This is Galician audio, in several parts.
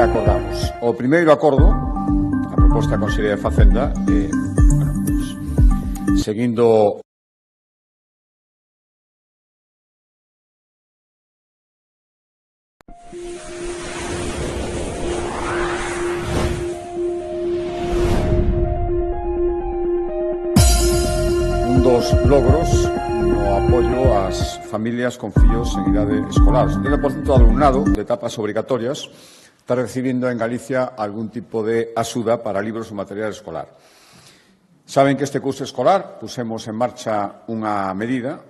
acordamos. O primeiro acordo, a proposta da Consellería de Facenda, seguindo un dos logros no apoio ás familias con fillos en idade escolar. O 70% do alumnado de etapas obrigatorias está recibindo en Galicia algún tipo de axuda para libros ou material escolar. Saben que este curso escolar pusemos en marcha unha medida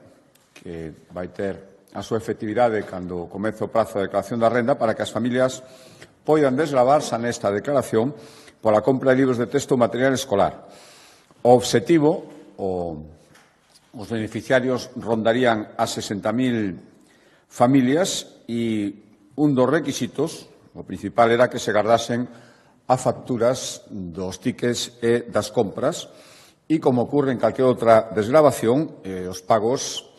que vai ter a súa efectividade cando comece o prazo de declaración da renda para que as familias poidan desgravarse nesta declaración pola compra de libros de texto ou material escolar. O obxectivo, os beneficiarios rondarían as 60.000 familias e un dos requisitos, o principal, era que se gardasen a facturas dos tickets e das compras e, como ocurre en calquera outra desgravación, os pagos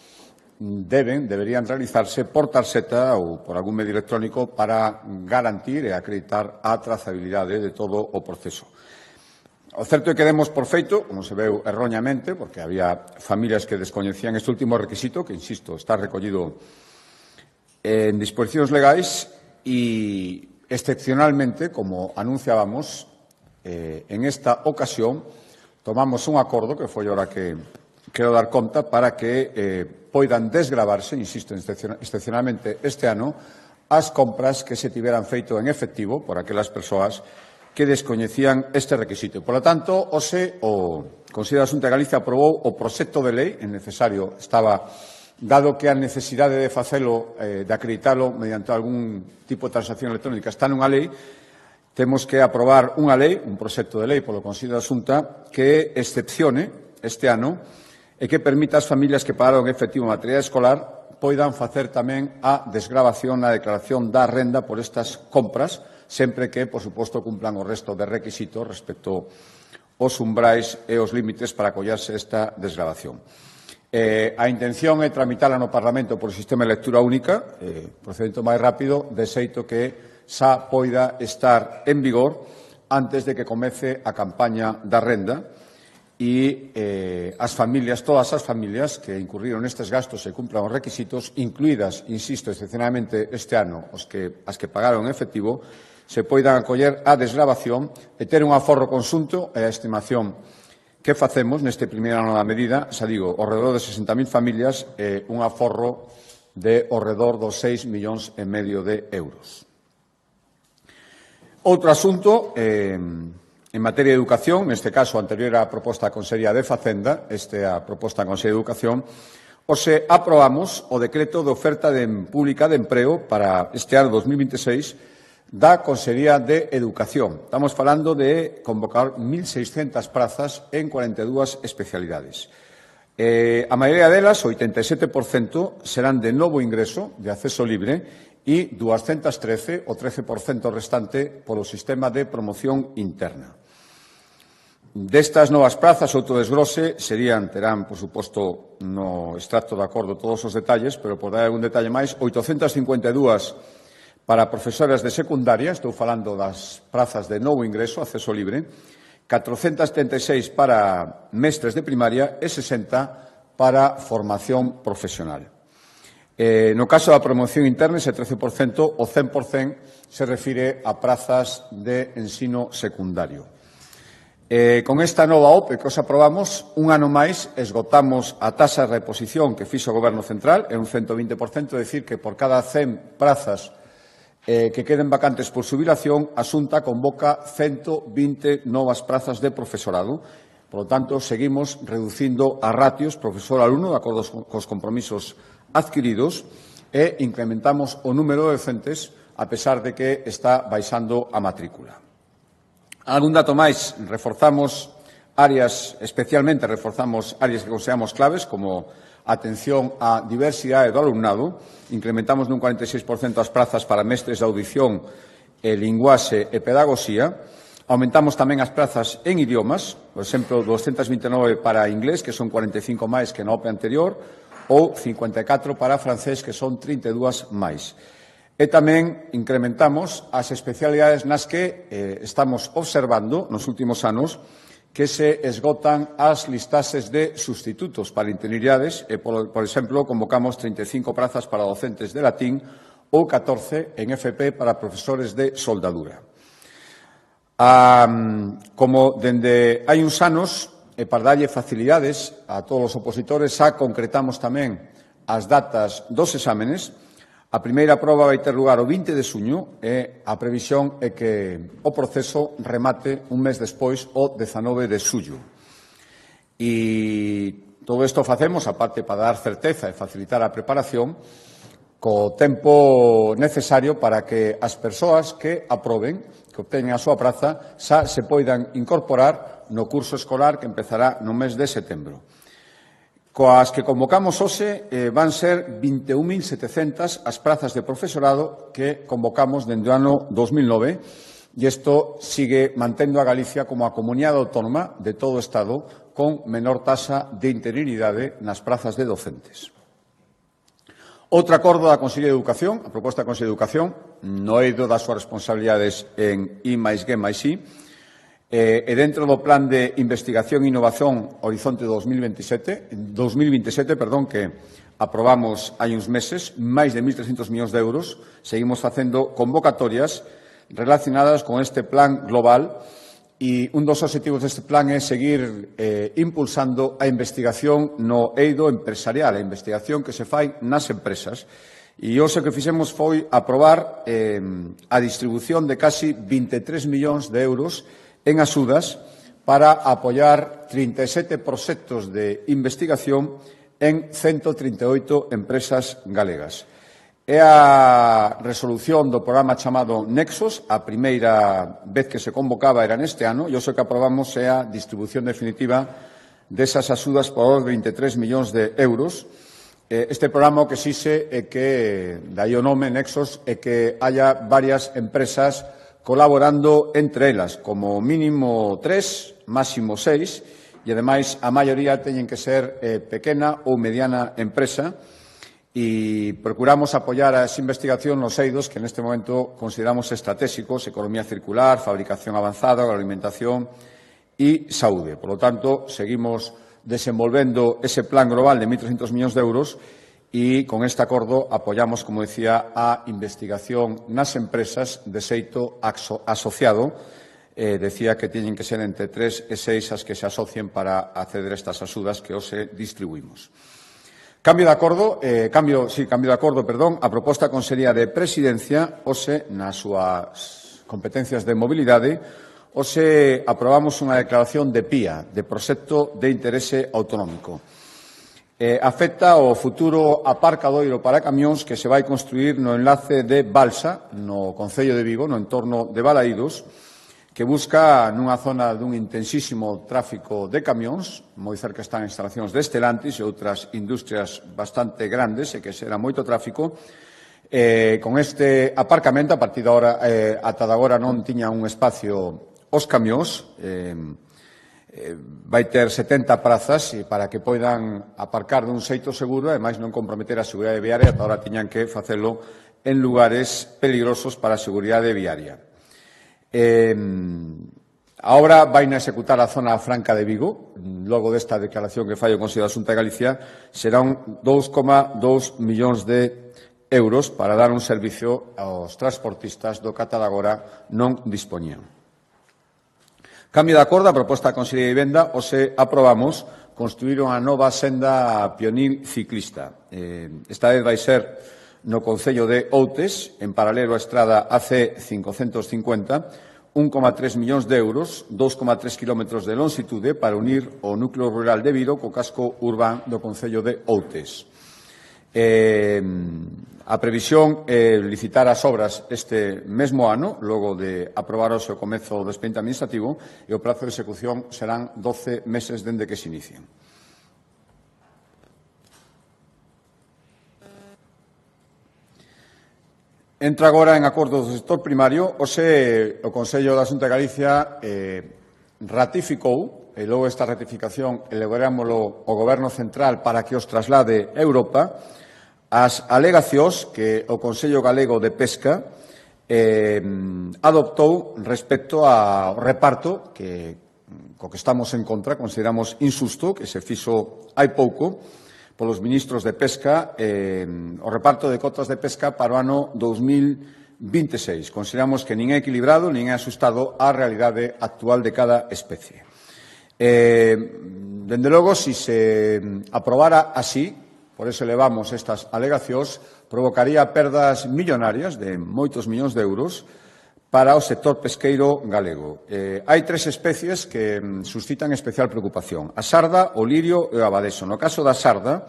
deberían realizarse por tarxeta ou por algún medio electrónico para garantir e acreditar a trazabilidade de todo o proceso. O certo é que demos por feito, como se veu erroñamente, porque había familias que descoñecían este último requisito, que, insisto, está recollido en disposicións legais e, excepcionalmente, como anunciábamos, en esta ocasión tomamos un acordo, que foi ahora que quero dar conta, para que poidan desgravarse, insisto, excepcionalmente este ano, as compras que se tiveran feito en efectivo por aquelas persoas que descoñecían este requisito. Por lo tanto, hoxe o Consello da Xunta de Galicia aprobou o proxecto de lei, é necesario, estaba, dado que a necesidade de facelo, de acreditalo mediante algún tipo de transacción electrónica está nunha lei, temos que aprobar unha lei, un proxecto de lei polo Consello da Xunta que excepcione este ano e que permita ás familias que pagaron efectivo material escolar poidan facer tamén a desgravación na declaración da renda por estas compras, sempre que, por suposto, cumplan o resto de requisitos respecto aos umbrais e os límites para acollarse esta desgravación. A intención é tramitala no Parlamento por sistema de lectura única, procedimento máis rápido, de xeito que xa poida estar en vigor antes de que comece a campaña da renda e as familias, todas as familias que incurriron nestes gastos e cumplan os requisitos, incluídas, insisto, excepcionalmente este ano, as que pagaron en efectivo, se poidan acoller a desgravación e ter un aforro conxunto e a estimación que facemos neste primeiro ano da medida, xa digo, ao redor de 60.000 familias e un aforro de ao redor dos 6,5 millóns de euros. Outro asunto, en materia de educación, neste caso anterior á proposta da Consellería de Facenda, esta é a proposta da Consellería de Educación, hoxe aprobamos o decreto de oferta pública de emprego para este ano 2026 da Consellería de Educación. Estamos falando de convocar 1.600 prazas en 42 especialidades. A maioría delas, o 87%, serán de novo ingreso, de acceso libre, e 213, o 13% restante, polo sistema de promoción interna. Destas novas prazas, outro desgrose, terán, por suposto, no extracto de acordo todos os detalles, pero por dar algún detalle máis, 852 para profesoras de secundaria, estou falando das prazas de novo ingreso, acceso libre, 476 para mestres de primaria e 60 para formación profesional. No caso da promoción interna, ese 13%, o 100% se refire a prazas de ensino secundario. Con esta nova OPE que os aprobamos, un ano máis esgotamos a taxa de reposición que fixo o Goberno Central, é un 120%, é dicir, que por cada 100 prazas que queden vacantes por xubilación, a Xunta convoca 120 novas prazas de profesorado. Por lo tanto, seguimos reducindo a ratios profesor-alumno de acordo cos compromisos adquiridos e incrementamos o número de docentes a pesar de que está baixando a matrícula. Algún dato máis, especialmente reforzamos áreas que consideramos claves, como atención á diversidade do alumnado, incrementamos nun 46% as prazas para mestres de audición, linguaxe e pedagogía, aumentamos tamén as prazas en idiomas, por exemplo, 229 para inglés, que son 45 máis que na OPE anterior, ou 54 para francés, que son 32 máis. E tamén incrementamos as especialidades nas que estamos observando nos últimos anos que se esgotan as listaxes de sustitutos para interinidades. Por exemplo, convocamos 35 prazas para docentes de latín ou 14 en FP para profesores de soldadura. Como dende hai uns anos, e para darlle facilidades a todos os opositores, xa concretamos tamén as datas dos exámenes. A primeira proba vai ter lugar o 20 de xuño e a previsión é que o proceso remate un mes despois, o 19 de xullo. E todo isto facemos, aparte para dar certeza e facilitar a preparación, co tempo necesario para que as persoas que aproben, que obteñen a súa praza, xa se poidan incorporar no curso escolar que empezará no mes de setembro. Coas que convocamos hoxe van ser 21.700 as prazas de profesorado que convocamos dende o ano 2009 e isto sigue mantendo a Galicia como a comunidade autónoma de todo o Estado con menor taxa de interinidade nas prazas de docentes. Outro acordo da Consellería de Educación, a proposta da Consellería de Educación, no eido das súas responsabilidades en I+G+I, e dentro do Plan de Investigación e Innovación Horizonte 2027, que aprobamos hai uns meses, máis de 1.300 millóns de euros, seguimos facendo convocatorias relacionadas con este plan global e un dos obxectivos deste plan é seguir impulsando a investigación no eido empresarial, a investigación que se fai nas empresas. E hoxe o que fixemos foi aprobar a distribución de casi 23 millóns de euros en axudas para apoiar 37 proxectos de investigación en 138 empresas galegas. É a resolución do programa chamado Nexos, a primeira vez que se convocaba era neste ano, e o que aprobamos é a distribución definitiva desas axudas por 23 millóns de euros. Este programa o que exixe é que, dai o nome Nexos, é que haya varias empresas colaborando entre elas, como mínimo 3, máximo 6, e, ademais, a maioría teñen que ser pequena ou mediana empresa, e procuramos apoiar as investigacións nos eidos que neste momento consideramos estratégicos: economía circular, fabricación avanzada, alimentación e saúde. Por lo tanto, seguimos desenvolvendo ese plan global de 1.300 millóns de euros e con este acordo apoiamos, como decía, a investigación nas empresas de xeito asociado. Decía que teñen que ser entre 3 e 6 as que se asocien para acceder a estas axudas que hoxe distribuímos. Cambio de acordo, a proposta da Consellería de Presidencia, hoxe, nas súas competencias de mobilidade, hoxe aprobamos unha declaración de PIA, de Proxecto de Interese Autonómico. Afecta o futuro aparcadoiro para camións que se vai construir no enlace de Balsa, no Concello de Vigo, no entorno de Balaídos, que busca nunha zona dun intensísimo tráfico de camións, moi cerca están instalacións de Stellantis e outras industrias bastante grandes e que será moito tráfico. Con este aparcamento, a partir de agora, ata de agora non tiña un espacio os camións, vai ter 70 prazas para que poidan aparcar dun xeito seguro, e máis non comprometer a seguridade viaria, ata agora tiñan que facelo en lugares peligrosos para a seguridade viaria. A obra vai a executar a zona franca de Vigo. Logo desta declaración que fai o Consello da Xunta de Galicia, serán 2,2 millóns de euros para dar un servicio aos transportistas do que ata agora non dispoñían. Cambio de acordo, a proposta da Consellería de Vivenda, hoxe aprobamos construir unha nova senda pionil ciclista. Esta vez vai ser no Concello de Outes, en paralelo á estrada AC 550, 1,3 millóns de euros, 2,3 kilómetros de longitude para unir o núcleo rural de Viro co casco urbán do Concello de Outes. A previsión é licitar as obras este mesmo ano, logo de aprobarse o comezo do expediente administrativo, e o prazo de execución serán 12 meses dende que se inicien. Entra agora en acordo do sector primario. Hoxe o Consello da Xunta de Galicia ratificou, e logo esta ratificación elevarámoslo ao Goberno Central para que os traslade a Europa, as alegacións que o Consello Galego de Pesca adoptou respecto ao reparto co que estamos en contra, consideramos injusto, que se fixo hai pouco polos ministros de Pesca o reparto de cotas de pesca para o ano 2026. Consideramos que nin é equilibrado nin é axustado á realidade actual de cada especie. Dende logo, se se aprobara así, por eso elevamos estas alegacións, provocaría perdas millonarias de moitos millóns de euros para o sector pesqueiro galego. Hai tres especies que suscitan especial preocupación: a sarda, o lirio e o abadeso. No caso da sarda,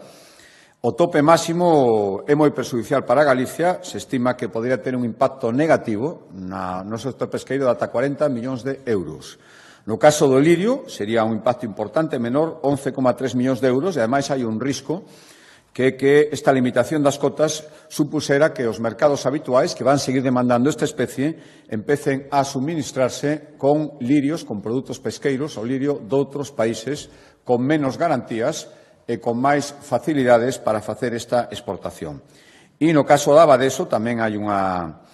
o tope máximo é moi perxudicial para Galicia. Se estima que podría ter un impacto negativo no sector pesqueiro de ata 40 millóns de euros. No caso do lirio, sería un impacto importante, menor, 11,3 millóns de euros, e ademais hai un risco que esta limitación das cotas supusera que os mercados habituais que van seguir demandando esta especie empecen a suministrarse con lirios, con produtos pesqueiros ou lirio doutros países con menos garantías e con máis facilidades para facer esta exportación. E no caso da abadeso tamén hai unha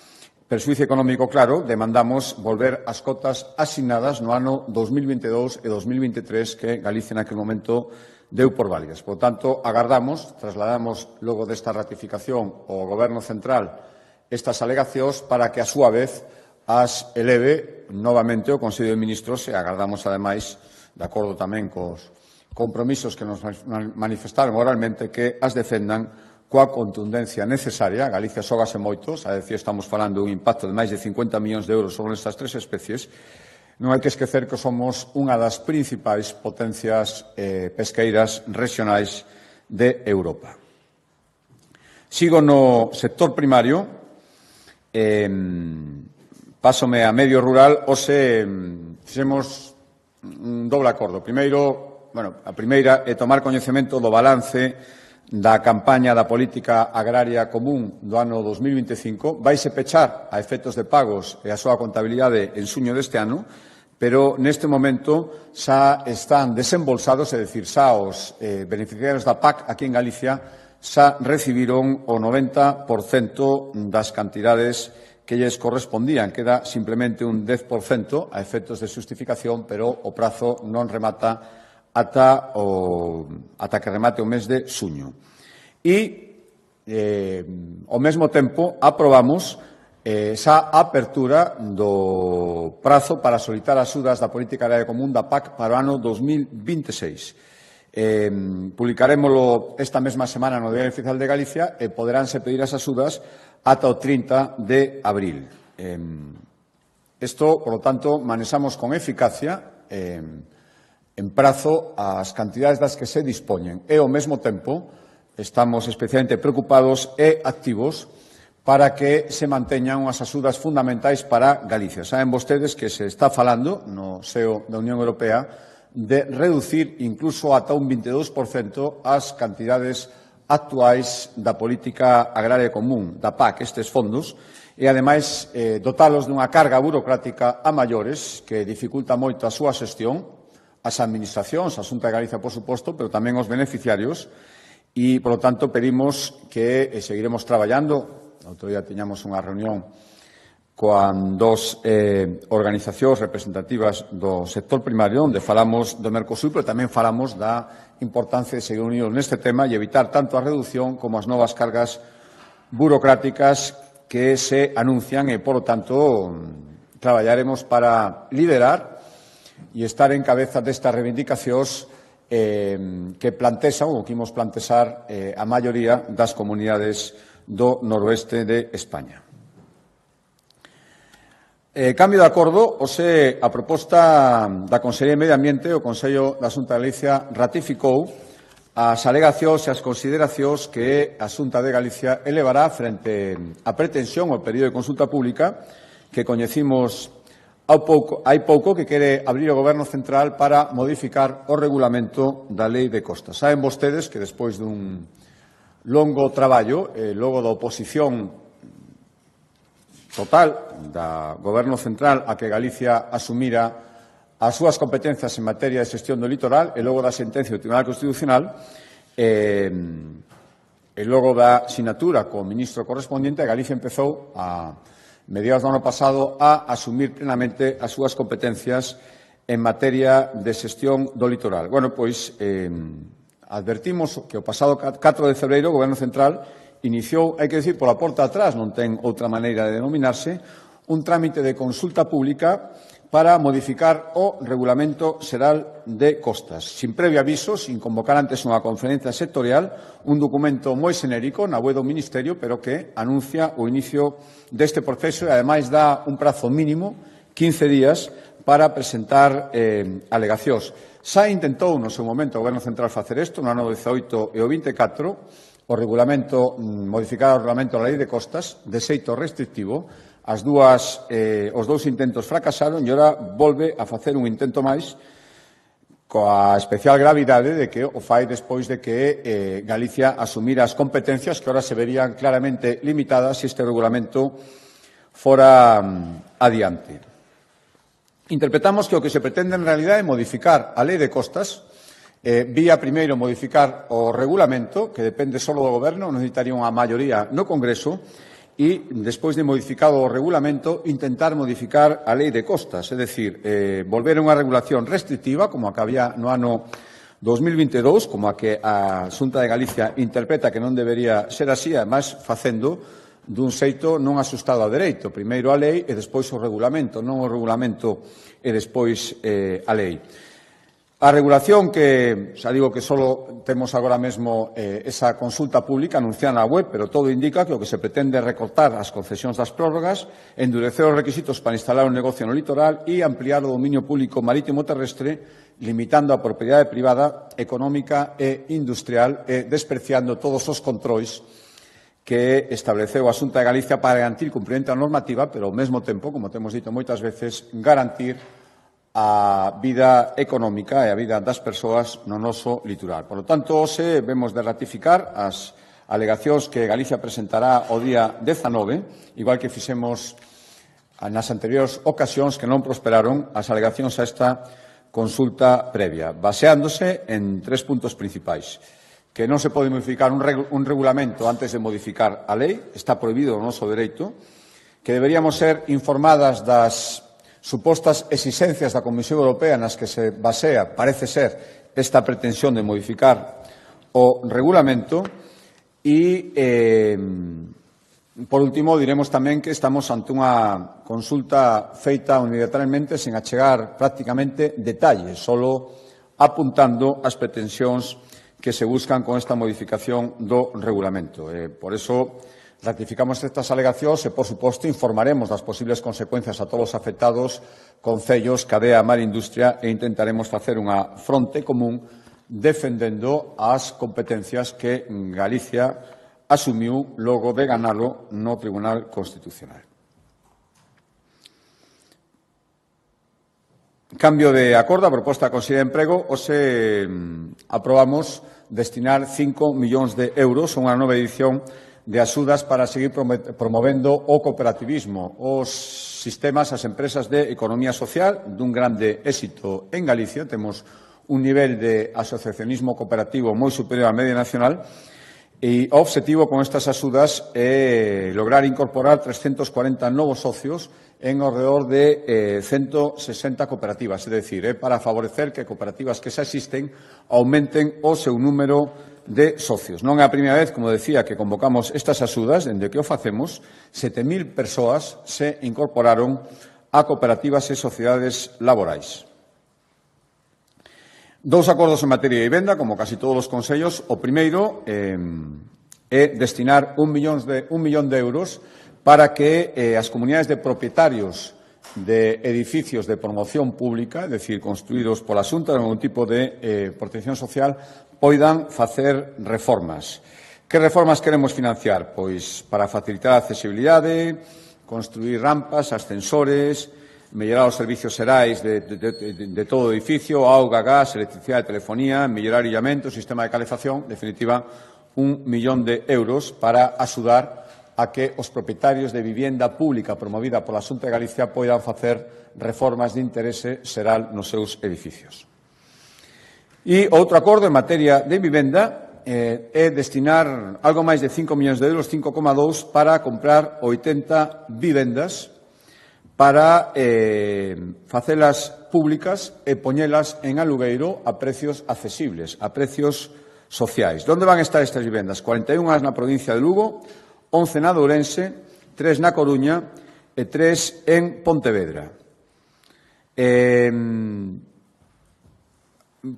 perxuízo económico claro. Demandamos volver ás cotas asignadas no ano 2022 e 2023 que Galicia naquele momento deu por válidas. Por tanto, agardamos, trasladamos logo desta ratificación ao Goberno Central estas alegacións para que, a súa vez, as eleve novamente o Consello de Ministros, e agardamos, ademais, de acordo tamén cos compromisos que nos manifestaron oralmente, que as defendan coa contundencia necesaria. Galicia xógase moitos, a decir, estamos falando dun impacto de máis de 50 millóns de euros sobre estas tres especies. Non hai que esquecer que somos unha das principais potencias pesqueiras regionais de Europa. Sigo no sector primario, pásome a medio rural. Hoxe fixemos un doble acordo. Primeiro, a primeira é tomar coñecemento do balance da campaña da política agraria común do ano 2025. Vaise pechar a efectos de pagos e a súa contabilidade en xuño deste ano, pero neste momento xa están desembolsados, é dicir, xa os beneficiarios da PAC aquí en Galicia xa recibiron o 90% das cantidades que lles correspondían. Queda simplemente un 10% a efectos de xustificación, pero o prazo non remata ata que remate o mes de xuño. E, ao mesmo tempo, aprobamos esa apertura do prazo para solicitar axudas da política agraria común da PAC para o ano 2026. Publicarémolo esta mesma semana no Diario Oficial de Galicia e poderánse pedir as axudas ata o 30 de abril. Isto, por lo tanto, manexamos con eficacia en prazo as cantidades das que se dispoñen, e ao mesmo tempo estamos especialmente preocupados e activos para que se manteñan unhas axudas fundamentais para Galicia. Saben vostedes que se está falando no seo da Unión Europea de reducir incluso ata un 22% as cantidades actuais da política agraria común, da PAC, estes fondos, e, ademais, dotalos dunha carga burocrática a maiores que dificulta moito a súa xestión, as administracións, a Xunta de Galicia, por suposto, pero tamén os beneficiarios, e, por lo tanto, pedimos que seguiremos traballando. Outro día tiñamos unha reunión con dos organizacións representativas do sector primario, onde falamos do Mercosur, pero tamén falamos da importancia de seguir unidos neste tema e evitar tanto a reducción como as novas cargas burocráticas que se anuncian e, por lo tanto, traballaremos para liderar e estar en cabeza destas reivindicacións que plantexan ou que imos plantexar a maioría das comunidades do noroeste de España. Cambio de acordo, hoxe a proposta da Consellería de Medio Ambiente, o Consello da Xunta de Galicia ratificou as alegacións e as consideracións que a Xunta de Galicia elevará frente á pretensión ao período de consulta pública que coñecimos hai pouco, que quere abrir o Goberno Central para modificar o regulamento da Lei de Costas. Saben vostedes que despois dun longo traballo, logo da oposición total da Goberno Central a que Galicia asumira as súas competencias en materia de xestión do litoral e logo da sentencia do Tribunal Constitucional, e logo da sinatura co ministro correspondiente, Galicia empezou a mediados do ano pasado a asumir plenamente as súas competencias en materia de xestión do litoral. Bueno, pois advertimos que o pasado 4 de febreiro o Goberno Central iniciou, hai que dicir, pola porta atrás, non ten outra maneira de denominarse, un trámite de consulta pública para modificar o Regulamento Xeral de Costas, sin previo aviso, sin convocar antes unha conferencia sectorial, un documento moi xenérico na web do Ministerio, pero que anuncia o inicio deste proceso e, ademais, dá un prazo mínimo, 15 días, para presentar alegacións. Xa intentou, no seu momento, o Goberno Central facer isto, no ano 18 e o 24, modificar o Regulamento da Lei de Costas, de xeito restrictivo. Os dous intentos fracasaron e ora volve a facer un intento máis coa especial gravidade de que o fai despois de que Galicia asumira as competencias que ora se verían claramente limitadas se este regulamento fora adiante. Interpretamos que o que se pretende en realidade é modificar a Lei de Costas vía primeiro modificar o regulamento, que depende só do Goberno, necesitaría unha maioría no Congreso, e, despois de modificado o regulamento, intentar modificar a Lei de Costas, é dicir, volver a unha regulación restrictiva, como a que había no ano 2022, como a que a Xunta de Galicia interpreta que non debería ser así, además facendo dun xeito non asustado ao dereito, primeiro a lei e despois o regulamento, non o regulamento e despois a lei. A regulación que, xa digo que só temos agora mesmo esa consulta pública anunciada na web, pero todo indica que o que se pretende é recortar as concesións das prórrogas, endurecer os requisitos para instalar un negocio no litoral e ampliar o dominio público marítimo terrestre, limitando a propiedade privada, económica e industrial e despreciando todos os controis que estableceu a Xunta de Galicia para garantir cumprimento da normativa, pero ao mesmo tempo, como temos dito moitas veces, garantir a vida económica e a vida das persoas no noso litoral. Por lo tanto, hoxe vemos de ratificar as alegacións que Galicia presentará o día 19, igual que fixemos nas anteriores ocasións que non prosperaron as alegacións a esta consulta previa, baseándose en 3 puntos principais. Que non se pode modificar un regulamento antes de modificar a lei, está prohibido no noso dereito, que deberíamos ser informadas das supostas exigencias da Comisión Europea nas que se basea, parece ser, esta pretensión de modificar o regulamento e, por último, diremos tamén que estamos ante unha consulta feita unilateralmente sen achegar prácticamente detalles, solo apuntando as pretensións que se buscan con esta modificación do regulamento. Por eso, ratificamos estas alegacións e, por suposto, informaremos das posibles consecuencias a todos os afectados, concellos, cadea, mar e industria e intentaremos facer unha fronte común defendendo as competencias que Galicia asumiu logo de ganalo no Tribunal Constitucional. Cambio de acordo, a proposta da Consellería de Emprego, hoxe aprobamos destinar 5 millóns de euros a unha nova edición de axudas para seguir promovendo o cooperativismo, os sistemas, as empresas de economía social dun grande éxito en Galicia. Temos un nivel de asociacionismo cooperativo moi superior á media nacional e o obxectivo con estas axudas é lograr incorporar 340 novos socios en alrededor de 160 cooperativas, é dicir, para favorecer que cooperativas que xa existen aumenten o seu número de socios. Non é a primeira vez, como decía, que convocamos estas axudas, dende que o facemos, 7.000 persoas se incorporaron a cooperativas e sociedades laborais. 2 acordos en materia de vivenda, como casi todos os consellos. O primeiro é destinar 1 millón de euros para que as comunidades de propietarios de edificios de promoción pública, é dicir, construídos pola Xunta de algún tipo de protección social, poidan facer reformas. Que reformas queremos financiar? Pois para facilitar a accesibilidade, construir rampas, ascensores, mellorar os servicios xerais de todo o edificio, auga, gas, electricidade, telefonía, mellorar illamento, sistema de calefacción, en definitiva, 1 millón de euros para axudar a que os propietarios de vivienda pública promovida pola Xunta de Galicia poidan facer reformas de interese xeral nos seus edificios. E outro acordo en materia de vivenda é destinar algo máis de 5 millóns de euros, 5,2, para comprar 80 vivendas para facelas públicas e poñelas en alugueiro a precios accesibles, a precios sociais. Onde van estar estas vivendas? 41 na provincia de Lugo, 11 na de Ourense, 3 na Coruña e 3 en Pontevedra.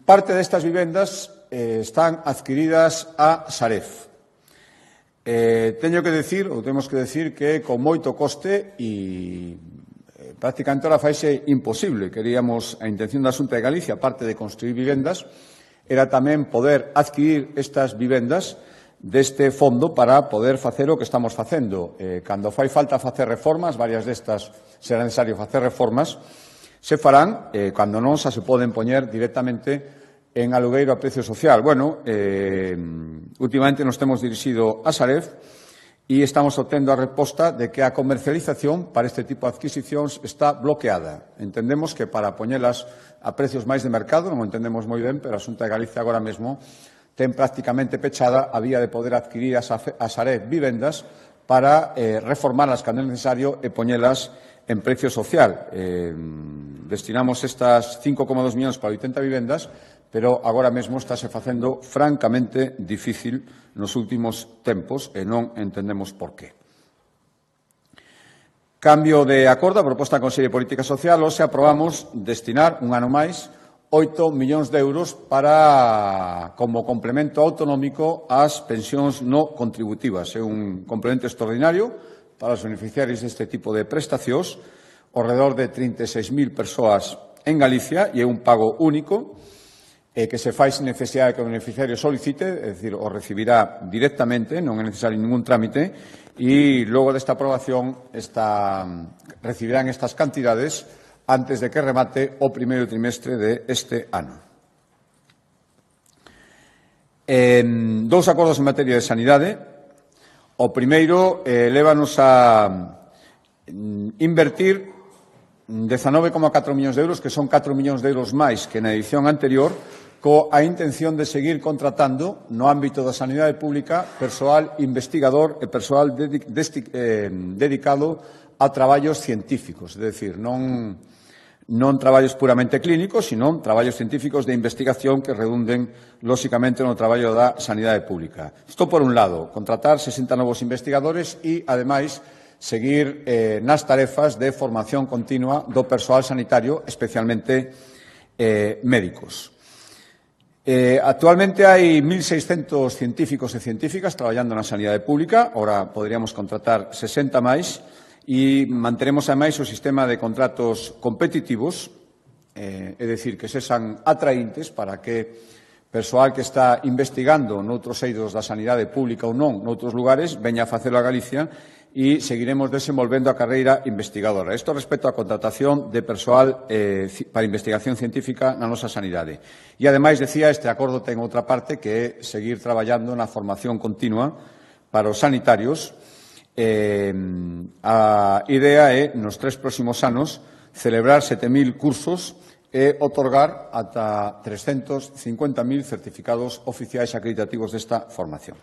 Parte destas vivendas están adquiridas a Saref. Teño que decir, ou temos que decir, que con moito coste e prácticamente ahora faise imposible. Queríamos, a intención da Xunta de Galicia, aparte de construir vivendas, era tamén poder adquirir estas vivendas deste fondo para poder facer o que estamos facendo. Cando fai falta facer reformas, varias destas será necesario facer reformas, se farán, cando non se poden poñer directamente en alugueiro a precio social. Bueno, últimamente nos temos dirixido a Saref e estamos obtendo a resposta de que a comercialización para este tipo de adquisicións está bloqueada. Entendemos que para poñelas a precios máis de mercado, non o entendemos moi ben, pero a Xunta de Galicia agora mesmo ten prácticamente pechada a vía de poder adquirir a Saref vivendas para reformarlas cando é necesario e poñelas en precio social. Destinamos estas 5,2 millóns para 80 vivendas, pero agora mesmo estáse facendo francamente difícil nos últimos tempos e non entendemos por qué. Cambio de acordo, a proposta da Consello de Política Social, hoxe aprobamos destinar un ano máis 8 millóns de euros para, como complemento autonómico ás pensións no contributivas. É un complemento extraordinario para os beneficiarios deste tipo de prestacións, ao redor de 36.000 persoas en Galicia, e é un pago único, que se fai sin necesidade que o beneficiario solicite, é dicir, o recibirá directamente, non é necesario ningún trámite, e logo desta aprobación recibirán estas cantidades antes de que remate o primeiro trimestre deste ano. Dous acordos en materia de sanidade. O primeiro lévanos a invertir 19,4 millóns de euros, que son 4 millóns de euros máis que na edición anterior, coa intención de seguir contratando no ámbito da sanidade pública persoal investigador e persoal dedicado a traballos científicos, é dicir, non traballos puramente clínicos, sino traballos científicos de investigación que redunden, lóxicamente, no traballo da sanidade pública. Isto, por un lado, contratar 60 novos investigadores e, ademais, seguir nas tarefas de formación continua do persoal sanitario, especialmente médicos. Actualmente hai 1.600 científicos e científicas traballando na sanidade pública, ahora poderíamos contratar 60 máis, e manteremos ademais o sistema de contratos competitivos, é dicir, que sexan atraíntes para que persoal que está investigando noutros eidos da sanidade pública ou non, noutros lugares, veña a facelo a Galicia e seguiremos desenvolvendo a carreira investigadora. Isto respecto á contratación de persoal para investigación científica na nosa sanidade. E, ademais, decía, este acordo ten outra parte que é seguir traballando na formación continua para os sanitarios. A idea é, nos 3 próximos anos, celebrar 7.000 cursos e otorgar ata 350.000 certificados oficiais acreditativos desta formación.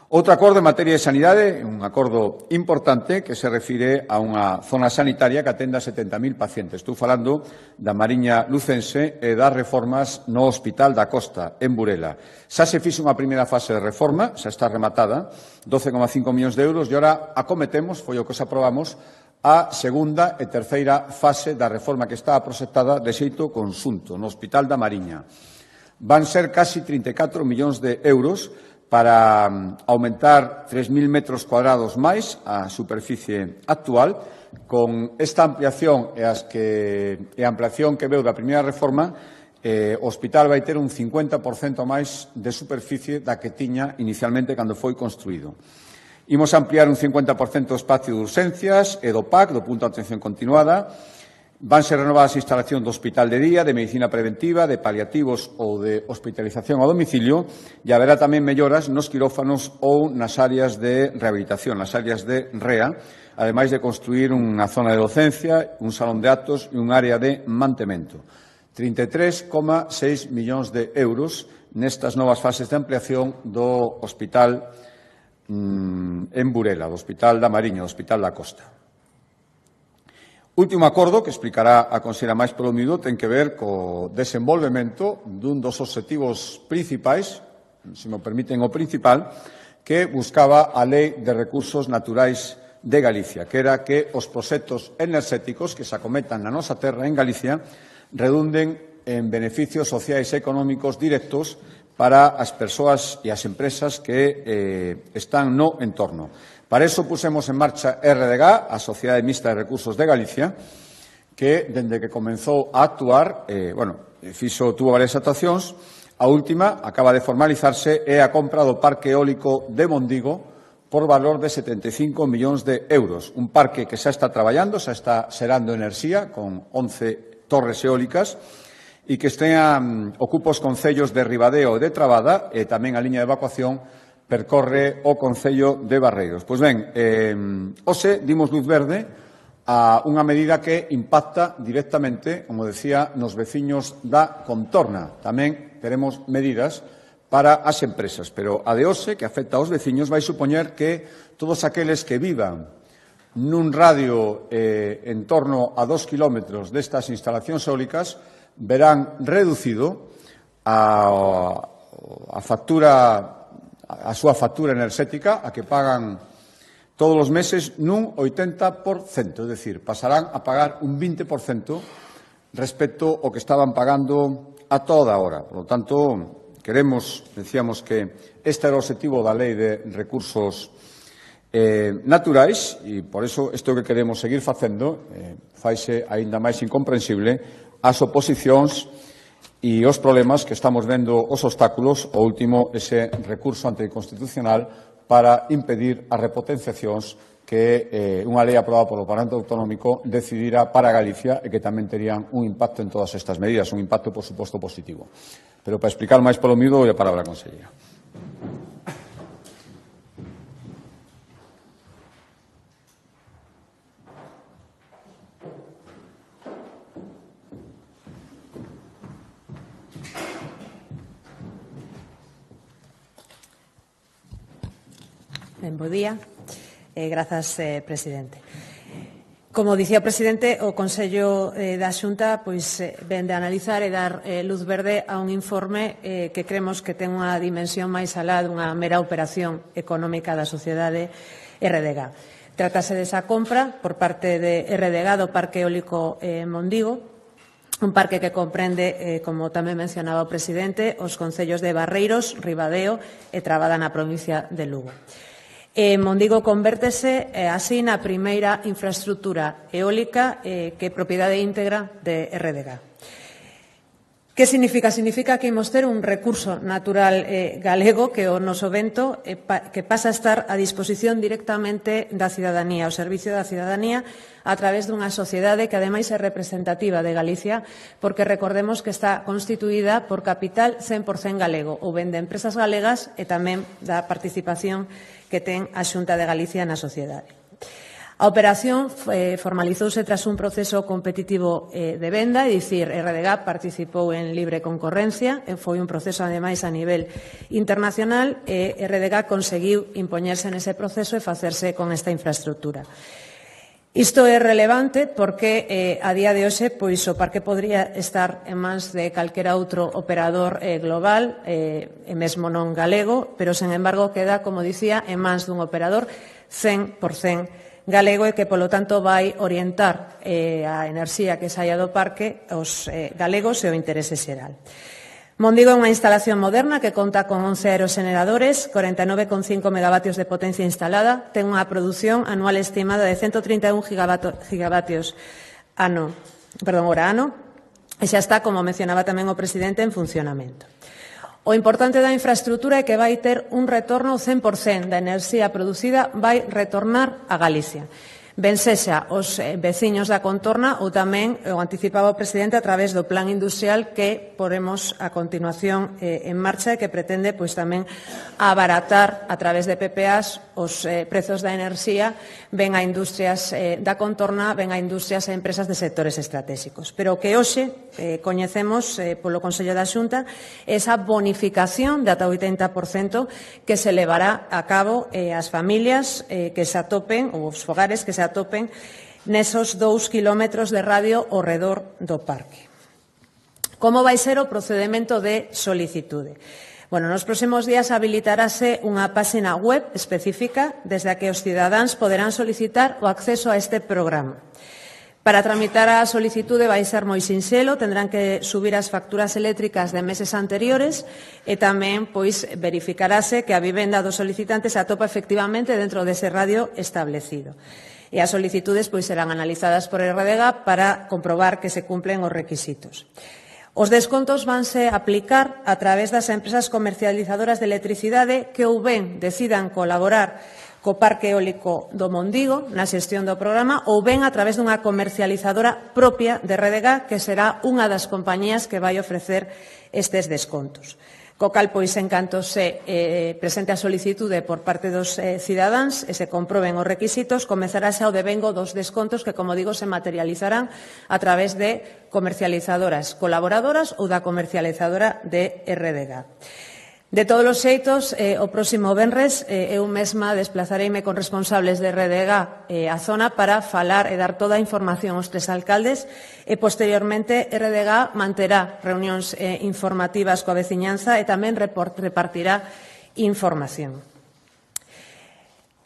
Outro acordo en materia de sanidade, un acordo importante que se refire a unha zona sanitaria que atenda a 70.000 pacientes. Estou falando da Mariña Lucense e das reformas no Hospital da Costa, en Burela. Xa se fixo unha primeira fase de reforma, xa está rematada, 12,5 millóns de euros, e ora acometemos, foi o que se aprobamos, a segunda e terceira fase da reforma que está proxectada de xeito conxunto no Hospital da Mariña. Van ser casi 34 millóns de euros para aumentar 3.000 metros cuadrados máis a superficie actual. Con esta ampliación e a ampliación que veu da primeira reforma, o hospital vai ter un 50% máis de superficie da que tiña inicialmente cando foi construído. Imos ampliar un 50% do espacio de urxencias e do PAC, do punto de atención continuada. Vanse renovar as instalacións do hospital de día, de medicina preventiva, de paliativos ou de hospitalización a domicilio, e haberá tamén melloras nos quirófanos ou nas áreas de rehabilitación, nas áreas de REA, ademais de construir unha zona de docencia, un salón de actos e un área de mantemento. 33,6 millóns de euros nestas novas fases de ampliación do Hospital en Burela, do Hospital da Mariña, do Hospital da Costa. Último acordo, que explicará a conselleira máis polo miúdo, ten que ver co desenvolvemento dun dos obxectivos principais, se me permiten o principal, que buscaba a Lei de Recursos Naturais de Galicia, que era que os proxectos enerxéticos que se acometan na nosa terra en Galicia redunden en beneficios sociais e económicos directos para as persoas e as empresas que están no entorno. Para iso pusemos en marcha RDG, a Sociedade Mixta de Recursos de Galicia, que, dende que comenzou a actuar, tuvo varias actuacións. A última acaba de formalizarse é a compra do Parque Eólico de Mondigo por valor de 75 millóns de euros. Un parque que xa está traballando, xa está xerando enerxía con 11 torres eólicas e que ocupa os concellos de Ribadeo e de Trabada e tamén a liña de evacuación percorre o concello de Barreiros. Pois ben, hoxe dimos luz verde a unha medida que impacta directamente, como decía, nos veciños da contorna. Tamén teremos medidas para as empresas, pero a de hoxe, que afecta aos veciños, vai supoñer que todos aqueles que vivan nun radio en torno a 2 kilómetros destas instalacións eólicas verán reducido a súa factura enerxética, a que pagan todos os meses nun 80%, é dicir, pasarán a pagar un 20% respecto ao que estaban pagando a toda hora. Por lo tanto, decíamos que este era o obxectivo da Lei de Recursos Naturais e, por iso, isto que queremos seguir facendo faise aínda máis incomprensible as oposicións e os problemas que estamos vendo, os obstáculos, o último, ese recurso anticonstitucional para impedir as repotenciacións que unha lei aprobada polo Parlamento Autonómico decidira para Galicia e que tamén terían un impacto en todas estas medidas, un impacto, por suposto, positivo. Pero para explicar máis polo miúdo, dou a palabra á conselleira. Bo día. Grazas, presidente. Como dicía o presidente, o Consello da Xunta vén de analizar e dar luz verde a un informe que cremos que ten unha dimensión máis alá dunha mera operación económica da sociedade RDG. Trátase desa compra por parte de RDG do Parque Eólico Mondigo, un parque que comprende, como tamén mencionaba o presidente, os concellos de Barreiros, Ribadeo e Trabada na provincia de Lugo. Mondigo convértese así na primeira infraestructura eólica que é propiedade íntegra de RDG. Que significa? Significa que imos ter un recurso natural galego, que é o noso vento, que pasa a estar a disposición directamente da cidadanía, ao servicio da cidadanía, a través dunha sociedade que ademais é representativa de Galicia, porque recordemos que está constituída por capital 100% galego, ou ben de empresas galegas e tamén da participación que ten a Xunta de Galicia na sociedade. A operación formalizouse tras un proceso competitivo de venda, é dicir, RDG participou en libre concorrencia, foi un proceso, ademais, a nivel internacional, e RDG conseguiu impoñerse nese proceso e facerse con esta infraestructura. Isto é relevante porque a día de hoxe o parque podría estar en mans de calquera outro operador global e mesmo non galego, pero, sen embargo, queda, como dicía, en mans dun operador 100% galego e que, polo tanto, vai orientar a enerxía que saia do parque aos galegos e o interese xeral. Mondigo é unha instalación moderna que conta con 11 aeroxeneradores, 49,5 megavatios de potencia instalada, ten unha produción anual estimada de 131 gigavatios hora ano, e xa está, como mencionaba tamén o presidente, en funcionamento. O importante da infraestructura é que vai ter un retorno 100% da enerxía producida vai retornar a Galicia. ben sexa os veciños da contorna ou tamén, o anticipaba o presidente, a través do plan industrial que poremos a continuación en marcha e que pretende pois tamén abaratar a través de PPAs os prezos da enerxía ben a industrias da contorna, ben a industrias e empresas de sectores estratégicos. Pero o que hoxe coñecemos polo Consello da Xunta é esa bonificación de ata 80% que se levará a cabo ás familias que se atopen, ou os fogares que se atopen nesos 2 kilómetros de radio ao redor do parque. Como vai ser o procedemento de solicitude? Bueno, nos próximos días habilitarase unha páxina web específica desde a que os cidadáns poderán solicitar o acceso a este programa. Para tramitar a solicitude vai ser moi sinxelo, tendrán que subir as facturas eléctricas de meses anteriores e tamén pois verificarase que a vivenda do solicitante se atopa efectivamente dentro dese radio establecido. E as solicitudes pois serán analizadas por RDG para comprobar que se cumplen os requisitos. Os descontos vanse aplicar a través das empresas comercializadoras de electricidade que ou ben decidan colaborar co Parque Eólico do Mondigo na xestión do programa ou ben a través dunha comercializadora propia de RDG que será unha das compañías que vai ofrecer estes descontos. Co cal, pois, en canto se presente a solicitude por parte dos cidadáns e se comproben os requisitos, comezarase o devengo dos descontos que, como digo, se materializarán a través de comercializadoras colaboradoras ou da comercializadora de RDG. De todos os xeitos, o próximo venres eu mesma desplazareime con responsables de RDG á zona para falar e dar toda a información aos tres alcaldes e posteriormente RDG manterá reunións informativas coa veciñanza e tamén repartirá información.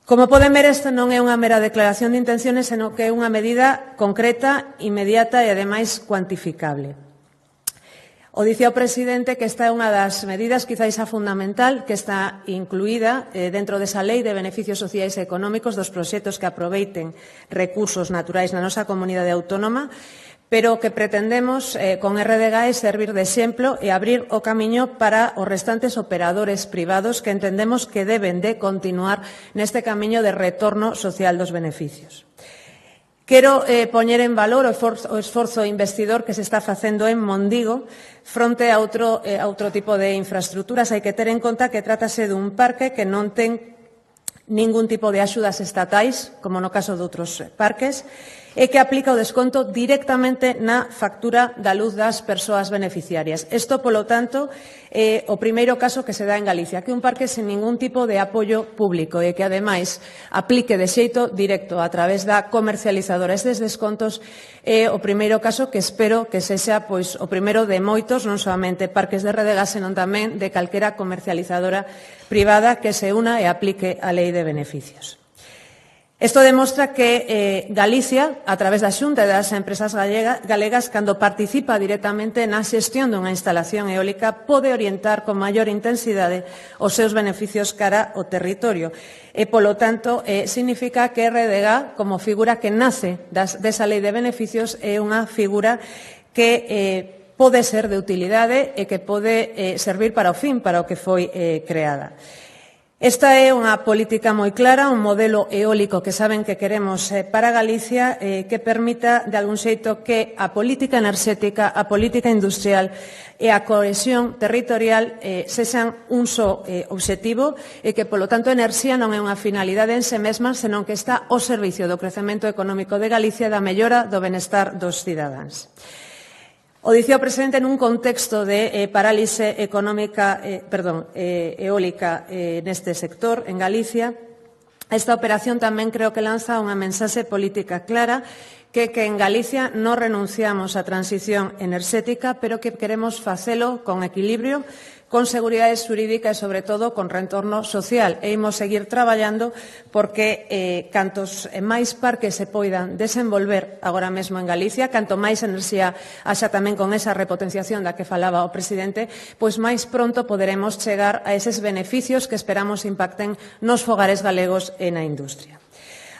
Como poden ver, esta non é unha mera declaración de intenciones, senón que é unha medida concreta, inmediata e, ademais, cuantificable. O dicía o presidente que esta é unha das medidas, quizáis a fundamental, que está incluída dentro desa lei de beneficios sociais e económicos dos proxectos que aproveiten recursos naturais na nosa comunidade autónoma, pero que pretendemos con RDG é servir de exemplo e abrir o camiño para os restantes operadores privados que entendemos que deben de continuar neste camiño de retorno social dos beneficios. Quero poñer en valor o esforzo investidor que se está facendo en Mondigo fronte a outro tipo de infraestructuras. Hai que ter en conta que trátase dun parque que non ten ningún tipo de axudas estatais, como no caso de outros parques, e que aplica o desconto directamente na factura da luz das persoas beneficiarias. Isto, polo tanto, é o primeiro caso que se dá en Galicia, que un parque sen ningún tipo de apoio público e que, ademais, aplique de xeito directo a través da comercializadora estes descontos é o primeiro caso que espero que sexa pois o primeiro de moitos, non solamente parques de RDG, senón tamén de calquera comercializadora privada que se una e aplique a lei de beneficios. Isto demostra que Galicia, a través da Xunta e das empresas galegas, cando participa directamente na xestión dunha instalación eólica, pode orientar con maior intensidade os seus beneficios cara ao territorio. E, polo tanto, significa que RDG, como figura que nace desa lei de beneficios, é unha figura que pode ser de utilidade e que pode servir para o fin para o que foi creada. Esta é unha política moi clara, un modelo eólico que saben que queremos para Galicia que permita, de algún xeito, que a política enerxética, a política industrial e a cohesión territorial sexan un só obxectivo e que, polo tanto, a enerxía non é unha finalidade en se mesma, senón que está ao servicio do crecemento económico de Galicia e da mellora do benestar dos cidadáns. O dicía o presidente nun contexto de parálise económica, eólica neste sector, en Galicia. Esta operación tamén creo que lanza unha mensaxe política clara que en Galicia non renunciamos á transición enerxética, pero que queremos facelo con equilibrio, con seguridade xurídica e, sobre todo, con retorno social. E imos seguir traballando porque cantos máis parques se poidan desenvolver agora mesmo en Galicia, canto máis enerxía haxa tamén con esa repotenciación da que falaba o presidente, pois máis pronto poderemos chegar a eses beneficios que esperamos impacten nos fogares galegos e na industria.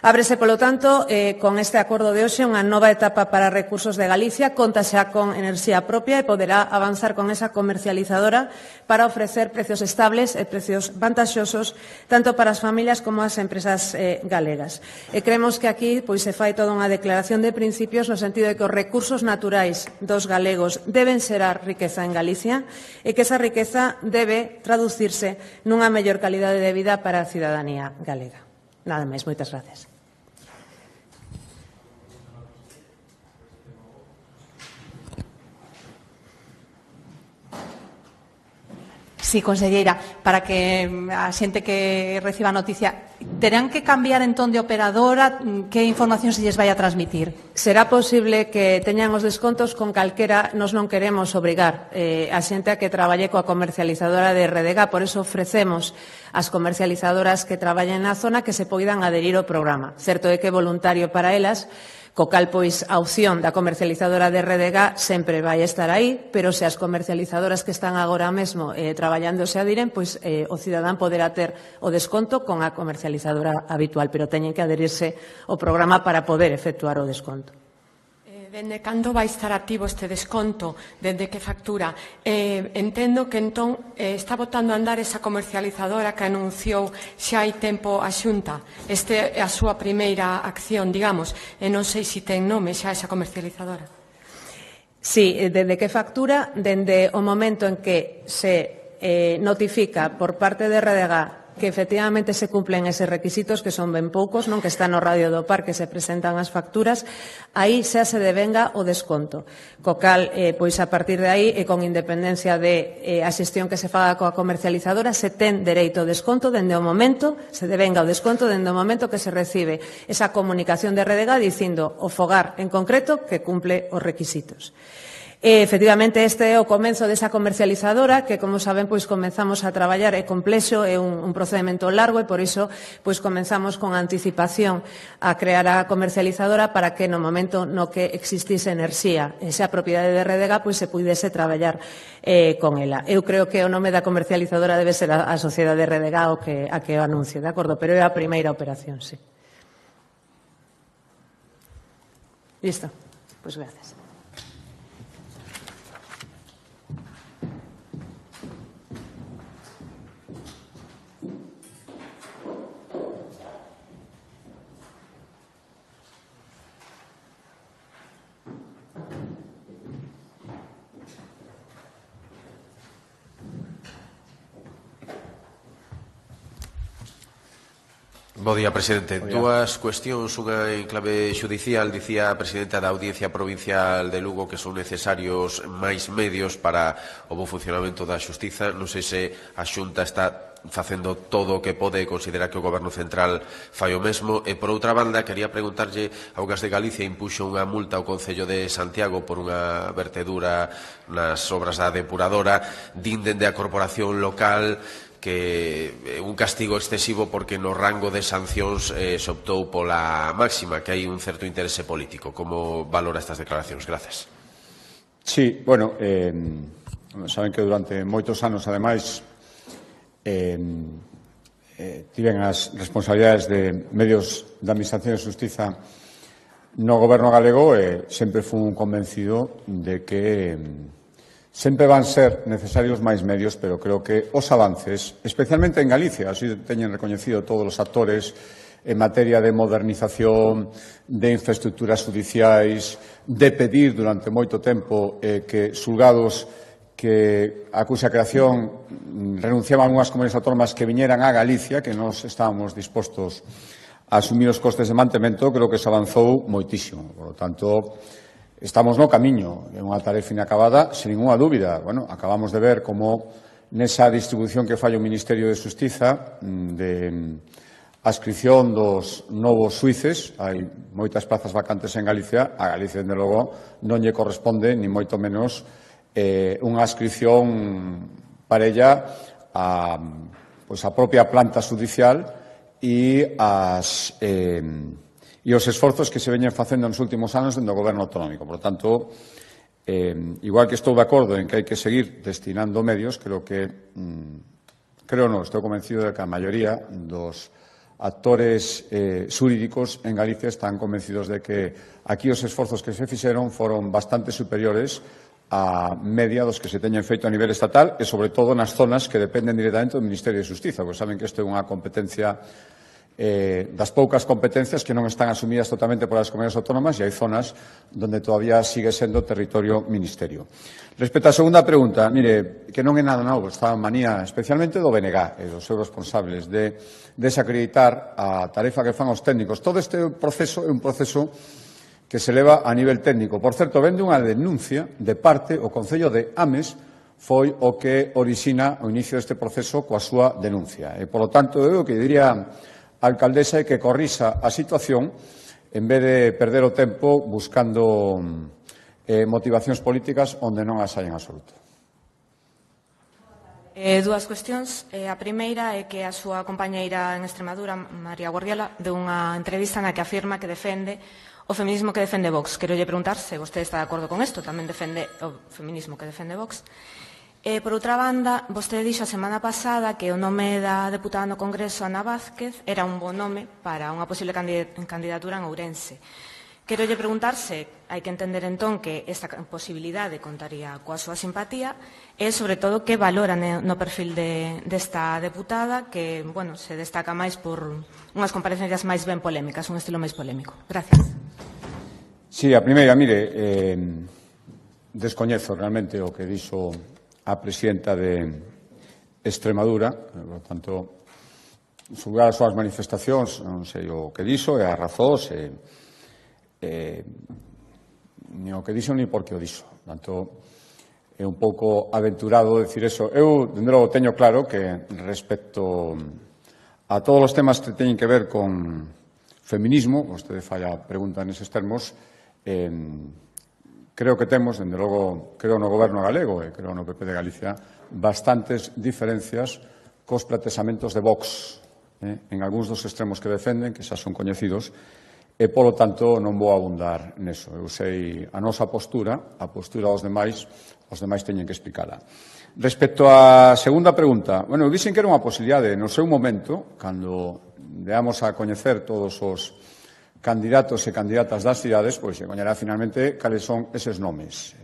Ábrese, polo tanto, con este acordo de hoxe unha nova etapa para Recursos de Galicia, conta xa con enerxía propia e poderá avanzar con esa comercializadora para ofrecer precios estables e precios vantaxosos tanto para as familias como as empresas galegas. E creemos que aquí se fai toda unha declaración de principios no sentido de que os recursos naturais dos galegos deben xerar riqueza en Galicia e que esa riqueza debe traducirse nunha mellor calidade de vida para a cidadanía galega. Nada máis, moitas gracias. Sí, conselleira, para que a xente que reciba a noticia, terán que cambiar entón de operadora, que información se lles vai a transmitir? Será posible que teñan os descontos con calquera, nos non queremos obrigar a xente a que traballe coa comercializadora de RDG, por eso ofrecemos ás comercializadoras que traballen na zona que se poidan adherir ao programa. Certo é que é voluntario para elas, co cal, a opción da comercializadora de RDG sempre vai estar aí, pero se as comercializadoras que están agora mesmo traballando se adiren, o cidadán poderá ter o desconto con a comercializadora habitual, pero teñen que adherirse ao programa para poder efectuar o desconto. Dende cando vai estar activo este desconto? Dende que factura? Entendo que entón está botando a andar esa comercializadora que anunciou xa hai tempo a Xunta. Este é a súa primeira acción, digamos, e non sei se ten nome xa esa comercializadora. Sí, dende que factura, dende o momento en que se notifica por parte de RDG que efectivamente se cumplen eses requisitos, que son ben poucos, non, que está no radio do par que se presentan as facturas, aí xa se devenga o desconto. Co cal, a partir de aí, e con independencia de a xestión que se faga coa comercializadora, se ten dereito ao desconto dende o momento, se devenga o desconto dende o momento que se recibe esa comunicación de RDG dicindo o fogar en concreto que cumple os requisitos. Efectivamente, este é o comenzo desa comercializadora que, como saben, comenzamos a traballar, é complexo, é un procedimento largo e, por iso, comenzamos con anticipación a crear a comercializadora para que no momento no que existise enerxía, esa propiedade de RDG, se pudese traballar con ela. Eu creo que o nome da comercializadora debe ser a Sociedade RDG a que o anuncie, de acordo? Pero é a primeira operación, sí. Listo. Pois gracias. Bo día, presidente. Dúas cuestións, unha en clave xudicial. Dicía a presidenta da Audiencia Provincial de Lugo que son necesarios máis medios para o bo funcionamento da xustiza. Non sei se a Xunta está facendo todo o que pode e considera que o Goberno Central fai o mesmo. E, por outra banda, quería preguntarlle, Augas de Galicia impuxo unha multa ao Concello de Santiago por unha vertedura nas obras da depuradora. Din dende a Corporación Local que é un castigo excesivo porque no rango de sancións se optou pola máxima, que hai un certo interese político. Como valora estas declaracións? Gracias. Sí, bueno, saben que durante moitos anos, ademais, tiven as responsabilidades de medios da Administración de Xustiza no Goberno galego e sempre fui un convencido de que sempre van ser necesarios máis medios, pero creo que os avances, especialmente en Galicia, así teñen recoñecido todos os actores en materia de modernización, de infraestructuras judiciais, de pedir durante moito tempo que xulgados que a cuxa creación renunciaban unhas comunidades autónomas que viñeran a Galicia, que nos estábamos dispostos a asumir os costes de mantemento, creo que se avanzou moitísimo. Por lo tanto, estamos no camiño, é unha tarefa inacabada, sen ninguna dúbida. Bueno, acabamos de ver como nesa distribución que fai o Ministerio de Xustiza de adscripción dos novos xuíces, hai moitas plazas vacantes en Galicia, a Galicia, dende logo, non lle corresponde, ni moito menos, unha adscripción parella a propia planta judicial e os esforzos que se veñen facendo nos últimos anos dentro do Goberno autonómico. Por tanto, igual que estou de acordo en que hai que seguir destinando medios, estou convencido de que a maioría dos actores xurídicos en Galicia están convencidos de que aquí os esforzos que se fixeron foron bastante superiores a media dos que se teñen feito a nivel estatal e, sobre todo, nas zonas que dependen directamente do Ministerio de Xustiza, porque saben que isto é unha competencia das poucas competencias que non están asumidas totalmente por as comunidades autónomas e hai zonas onde todavía sigue sendo territorio ministerio. Respecto á segunda pregunta, mire, que non é nada novo, esta manía especialmente do BNG e dos seus responsables de desacreditar a tarefa que fan os técnicos. Todo este proceso é un proceso que se leva a nivel técnico. Por certo, vende unha denuncia de parte o Concello de Ames foi o que orixina o inicio deste proceso coa súa denuncia. E, polo tanto, eu que diría a alcaldesa é que corrisa a situación en vez de perder o tempo buscando motivacións políticas onde non as hai en absoluto. Dúas cuestións. A primeira é que a súa compañeira en Extremadura, María Guardiola, deu unha entrevista na que afirma que defende o feminismo que defende Vox. Quero lle preguntar se vostede está de acordo con isto, tamén defende o feminismo que defende Vox. Por outra banda, vostede dixo a semana pasada que o nome da deputada no Congreso, Ana Vázquez, era un bon nome para unha posible candidatura en Ourense. Quero lle preguntar se hai que entender entón que esta posibilidade contaría coa súa simpatía e, sobre todo, que valora no perfil desta deputada que, bueno, se destaca máis por unhas comparecencias máis ben polémicas, un estilo máis polémico. Gracias. Sí, a primeira, mire, descoñezo realmente o que dixo a presidenta de Extremadura, por tanto, sobre as súas manifestacións, non sei o que dixo, e as razóns, ni o que dixo ni por que o dixo. Por tanto, é un pouco aventurado decir eso. Eu, dende logo, teño claro que respecto a todos os temas que teñen que ver con feminismo, vostede falla pregunta neses termos, creo que temos, dende logo, creo no Goberno galego e creo no PP de Galicia, bastantes diferencias cos plantexamentos de Vox en algúns dos extremos que defenden, que xa son coñecidos, e, polo tanto, non vou abundar neso. Eu sei a nosa postura, a postura dos demais teñen que explicala. Respecto á segunda pregunta, bueno, dixen que era unha posibilidade, no seu momento, cando veamos a coñecer todos os candidatos e candidatas das cidades, pois se coñerá finalmente cales son eses nomes.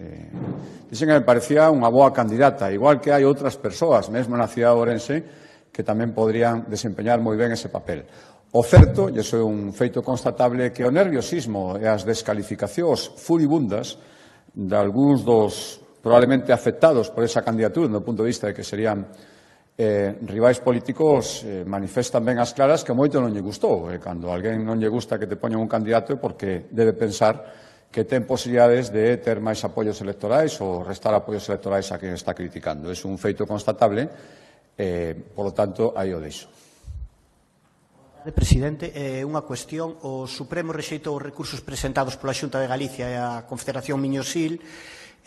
Dixen que me parecía unha boa candidata, igual que hai outras persoas, mesmo na cidade de Ourense, que tamén podrían desempeñar moi ben ese papel. O certo, e iso é un feito constatable, que o nerviosismo e as descalificacións furibundas de algúns dos probablemente afectados por esa candidatura, do punto de vista de que serían rivais políticos, manifestan ben as claras que moito non lle gustou. Cando a alguén non lle gusta que te poñan un candidato é porque debe pensar que ten posibilidades de ter máis apoios electorais ou restar apoios electorais a quen está criticando. É un feito constatable, polo tanto, aí o deixo. Presidente, unha cuestión. O Supremo rexeitou os recursos presentados pola Xunta de Galicia e a Confederación Miñosil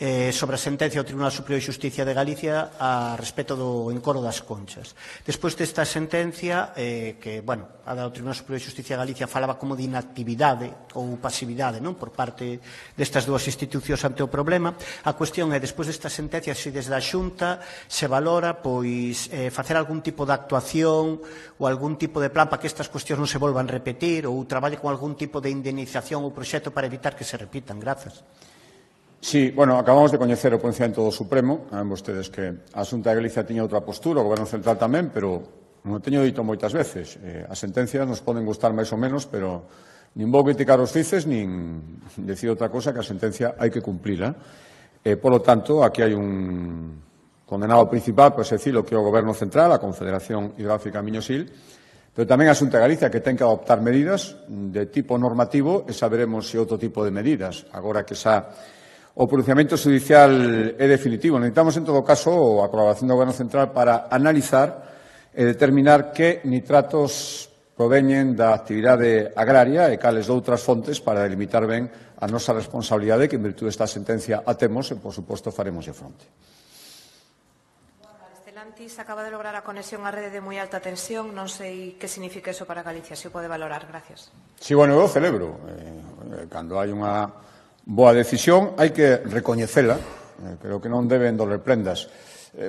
sobre a sentencia do Tribunal Superior de Xusticia de Galicia a respecto do encoro das Conchas. Despois desta sentencia, que, bueno, a do Tribunal Superior de Xusticia de Galicia falaba como de inactividade ou pasividade, non, por parte destas dúas institucións ante o problema. A cuestión é, despois desta sentencia, se desde a Xunta se valora, pois, facer algún tipo de actuación ou algún tipo de plan para que estas cuestións non se volvan a repetir ou traballe con algún tipo de indemnización ou proxecto para evitar que se repitan. Grazas. Sí, bueno, acabamos de coñecer o pronunciamento do Supremo. Saben vostedes que a Xunta de Galicia tiña outra postura, o Goberno Central tamén, pero non teño dito moitas veces. As sentencias nos poden gustar máis ou menos, pero nin vou criticar os juíces, nin decir outra cosa, que a sentencia hai que cumplila. Polo tanto, aquí hai un condenado principal, pois decir, o que é o Goberno Central, a Confederación Hidrográfica Miñosil, pero tamén a Xunta de Galicia, que ten que adoptar medidas de tipo normativo, e saberemos se outro tipo de medidas. Agora que xa o pronunciamento judicial é definitivo. Necesitamos, en todo caso, a colaboración do Goberno Central para analizar e determinar que nitratos proveñen da actividade agraria e cales de outras fontes para delimitar ben a nosa responsabilidade que, en virtud desta sentencia, a temos e, por suposto, faremos de fronte. Estelantis acaba de lograr a conexión á rede de moi alta tensión. Non sei que significa eso para Galicia, se o pode valorar. Gracias. Sí, bueno, eu celebro. Cando hai unha boa decisión, hai que recoñecela. Creo que non deben doler prendas.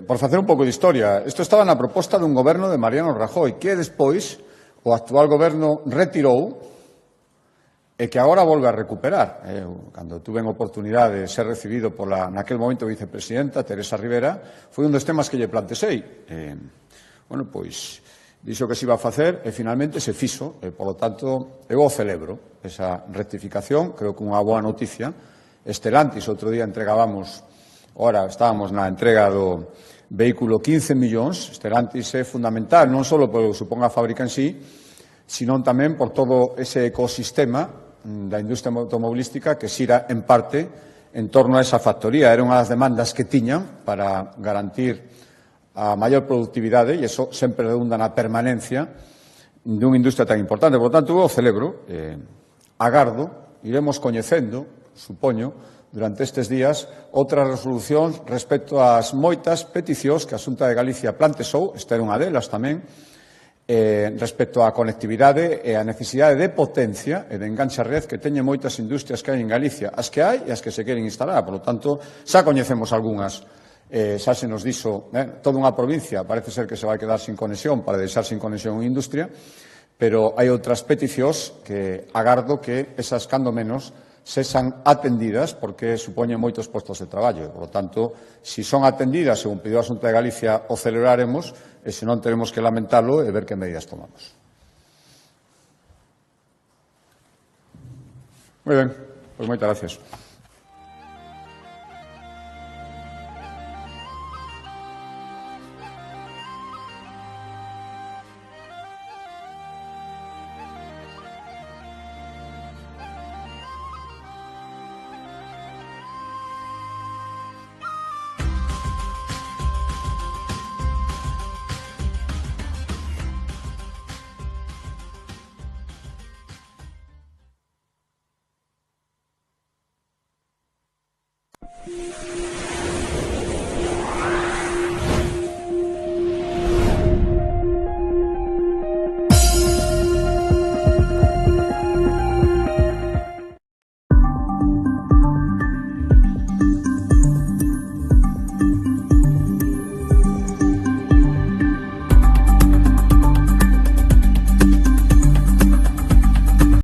Por facer un pouco de historia, isto estaba na proposta dun goberno de Mariano Rajoy, que despois o actual goberno retirou e que agora volve a recuperar. Cando tuve a oportunidade de ser recibido pola, naquel momento, vicepresidenta Teresa Rivera, foi un dos temas que lle plantexei. Bueno, pois, dixo que se iba a facer e finalmente se fixo. Por lo tanto, eu o celebro, esa rectificación. Creo que unha boa noticia. Stellantis, outro día entregábamos, ora estábamos na entrega do vehículo 15 millóns. Stellantis é fundamental, non só polo que supón a fábrica en sí, sino tamén por todo ese ecosistema da industria automobilística que xira en parte en torno a esa factoría. Era unha das demandas que tiñan para garantir a maior productividade e iso sempre redunda na permanencia dunha industria tan importante. Por tanto, eu o celebro, agardo, iremos coñecendo, supoño, durante estes días, outras resolucións respecto ás moitas peticións que a Xunta de Galicia plantexou, esta era unha delas tamén, respecto á conectividade e á necesidade de potencia e de enganche a red que teñen moitas industrias que hai en Galicia, as que hai e as que se queren instalar. Por lo tanto, xa coñecemos algunhas, xa se nos dixo, toda unha provincia parece ser que se vai quedar sin conexión para deixar sin conexión unha industria, pero hai outras peticións que agardo que esas, cando menos, sexan atendidas porque supoñen moitos postos de traballo. Por lo tanto, se son atendidas, según pediu a Xunta de Galicia, o celebraremos e se non teremos que lamentalo e ver que medidas tomamos. Moi ben, pois moitas gracias.